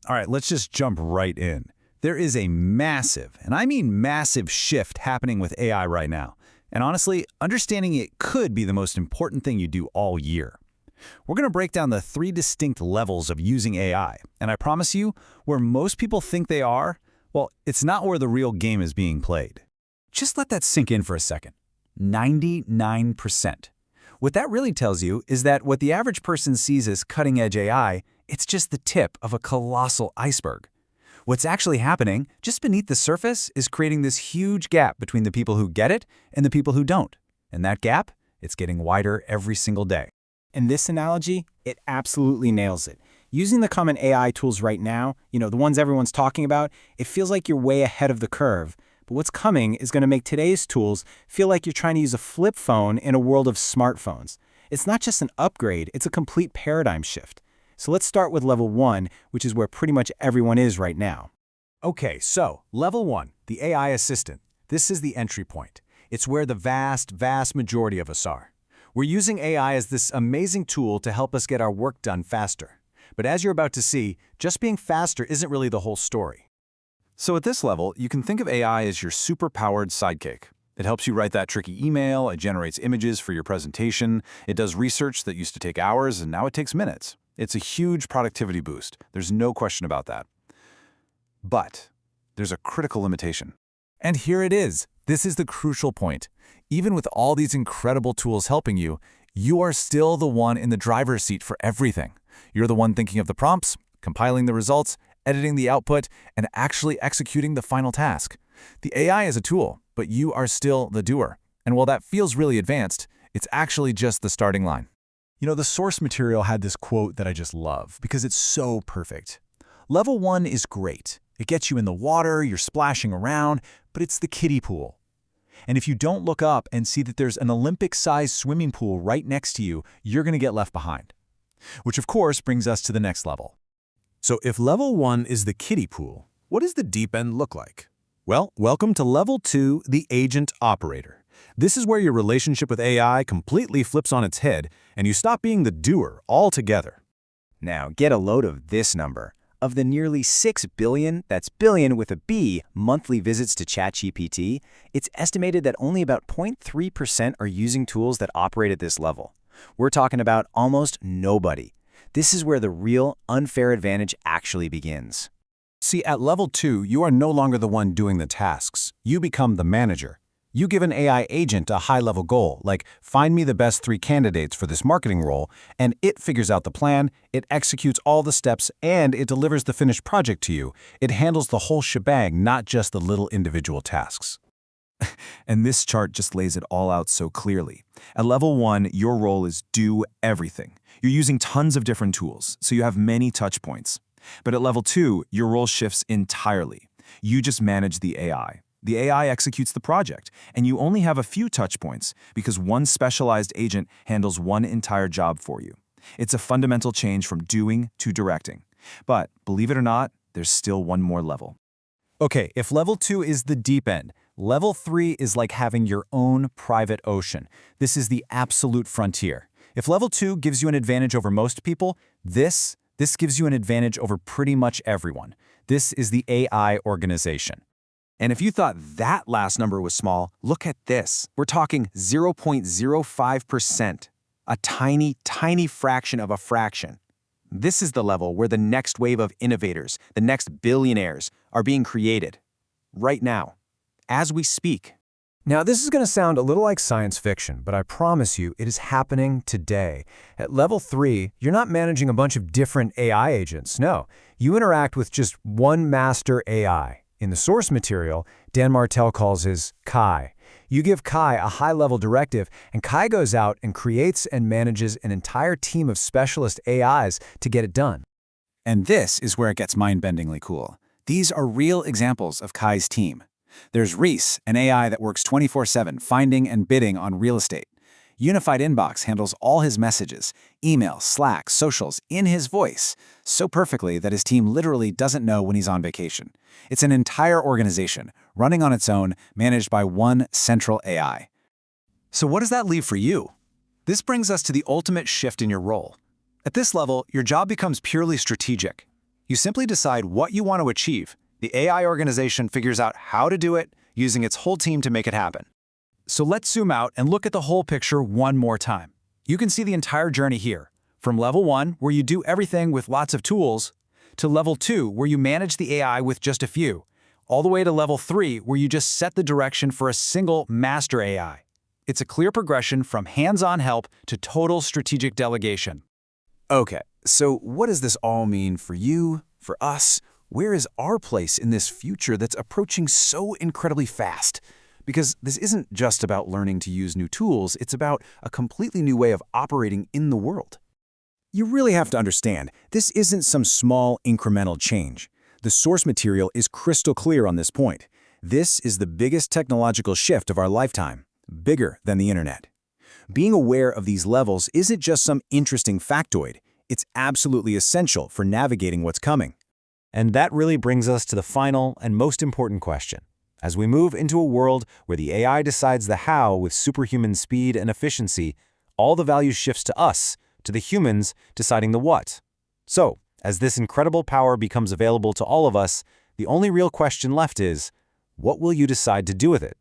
All right, let's just jump right in. There is a massive, and I mean massive shift happening with AI right now. And honestly, understanding it could be the most important thing you do all year. We're going to break down the 3 distinct levels of using AI, and I promise you, where most people think they are, well, it's not where the real game is being played. Just let that sink in for a second. 99%. What that really tells you is that what the average person sees as cutting-edge AI, it's just the tip of a colossal iceberg. What's actually happening just beneath the surface is creating this huge gap between the people who get it and the people who don't. And that gap, it's getting wider every single day. In this analogy, it absolutely nails it. Using the common AI tools right now, the ones everyone's talking about, it feels like you're way ahead of the curve. But what's coming is going to make today's tools feel like you're trying to use a flip phone in a world of smartphones. It's not just an upgrade, it's a complete paradigm shift. So let's start with level 1, which is where pretty much everyone is right now. Okay, so level 1, the AI assistant. This is the entry point. It's where the vast majority of us are. We're using AI as this amazing tool to help us get our work done faster. But as you're about to see, just being faster isn't really the whole story. So at this level, you can think of AI as your super-powered sidekick. It helps you write that tricky email, it generates images for your presentation, it does research that used to take hours and now it takes minutes. It's a huge productivity boost. There's no question about that. But there's a critical limitation. And here it is. This is the crucial point. Even with all these incredible tools helping you, you are still the one in the driver's seat for everything. You're the one thinking of the prompts, compiling the results, editing the output, and actually executing the final task. The AI is a tool, but you are still the doer. And while that feels really advanced, it's actually just the starting line. The source material had this quote that I just love because it's so perfect. Level 1 is great. It gets you in the water, you're splashing around, but it's the kiddie pool. And if you don't look up and see that there's an Olympic-sized swimming pool right next to you, you're going to get left behind. Which of course brings us to the next level. So if level 1 is the kiddie pool, what does the deep end look like? Well, welcome to level 2, the agent operator. This is where your relationship with AI completely flips on its head and you stop being the doer altogether. Now, get a load of this number. Of the nearly 6 billion, that's billion with a B, monthly visits to ChatGPT, it's estimated that only about 0.3% are using tools that operate at this level. We're talking about almost nobody. This is where the real unfair advantage actually begins. See, at level 2, you are no longer the one doing the tasks. You become the manager. You give an AI agent a high-level goal, like find me the best 3 candidates for this marketing role, and it figures out the plan, it executes all the steps, and it delivers the finished project to you. It handles the whole shebang, not just the little individual tasks. And this chart just lays it all out so clearly. At level 1, your role is do everything. You're using tons of different tools, so you have many touch points. But at level 2, your role shifts entirely. You just manage the AI. The AI executes the project, and you only have a few touch points because one specialized agent handles one entire job for you. It's a fundamental change from doing to directing. But believe it or not, there's still one more level. Okay, if level 2 is the deep end, level 3 is like having your own private ocean. This is the absolute frontier. If level 2 gives you an advantage over most people, this gives you an advantage over pretty much everyone. This is the AI organization. And if you thought that last number was small, look at this. We're talking 0.05%, a tiny, tiny fraction of a fraction. This is the level where the next wave of innovators, the next billionaires, are being created. Right now, as we speak. Now, this is going to sound a little like science fiction, but I promise you it is happening today. At level 3, you're not managing a bunch of different AI agents. No, you interact with just one master AI. In the source material, Dan Martell calls his Kai. You give Kai a high-level directive, and Kai goes out and creates and manages an entire team of specialist AIs to get it done. And this is where it gets mind-bendingly cool. These are real examples of Kai's team. There's Reese, an AI that works 24/7 finding and bidding on real estate. Unified Inbox handles all his messages, email, Slack, socials, in his voice, so perfectly that his team literally doesn't know when he's on vacation. It's an entire organization, running on its own, managed by one central AI. So what does that leave for you? This brings us to the ultimate shift in your role. At this level, your job becomes purely strategic. You simply decide what you want to achieve. The AI organization figures out how to do it, using its whole team to make it happen. So let's zoom out and look at the whole picture one more time. You can see the entire journey here, from level 1, where you do everything with lots of tools, to level 2, where you manage the AI with just a few, all the way to level 3, where you just set the direction for a single master AI. It's a clear progression from hands-on help to total strategic delegation. Okay, so what does this all mean for you, for us? Where is our place in this future that's approaching so incredibly fast? Because this isn't just about learning to use new tools, it's about a completely new way of operating in the world. You really have to understand, this isn't some small incremental change. The source material is crystal clear on this point. This is the biggest technological shift of our lifetime, bigger than the internet. Being aware of these levels isn't just some interesting factoid. It's absolutely essential for navigating what's coming. And that really brings us to the final and most important question. As we move into a world where the AI decides the how with superhuman speed and efficiency, all the value shifts to us, to the humans deciding the what. So, as this incredible power becomes available to all of us, the only real question left is, what will you decide to do with it?